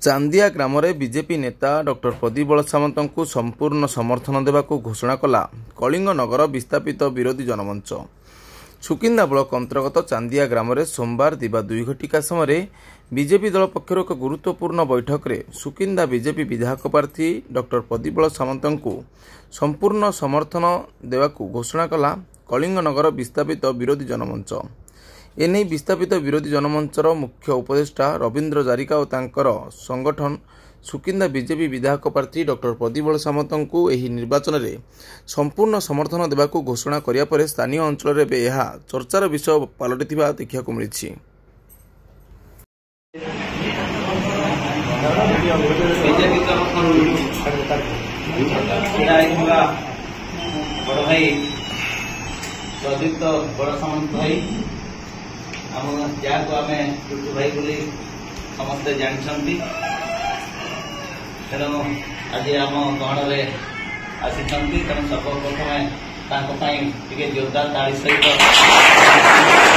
चांदिया ग्राम रे बीजेपी नेता डॉक्टर प्रदीप बल सामंत को संपूर्ण समर्थन देवाक घोषणा कला कलिंग नगर विस्थापित विरोधी जनमंच। सुकिंदा ब्लॉक अंतर्गत चांदिया ग्राम रे सोमवार दिवा 2 घटिका समय बीजेपी दल पक्षर एक गुरुत्वपूर्ण बैठक रे सुकिंदा बीजेपी विधायक प्रार्थी डॉक्टर प्रदीप बल सामंत को संपूर्ण समर्थन देवाक घोषणा कला कलिंग नगर विस्थापित विरोधी जनमंच। एने विस्थापित विरोधी जनमंचर मुख्य उपदेष्टा रवींद्र जारिका और तांकर संगठन सुकिंदा बीजेपी विधायक प्रार्थी डॉक्टर प्रदीप बल सामंत को एही निर्वाचन में संपूर्ण समर्थन देवाक घोषणा करिया परे स्थानीय अंचल में यह चर्चार विषय पलटिथिबा देखिବାକୁ मिलिछि। बड़ भाई प्रदीप बड़ सामंत भाई आम जहाँ को आम टुटू भाई बोली समस्ते जानते तेणु आज आम गहन में आसी तेणु सर्वप्रथम जोरदार ताली सहित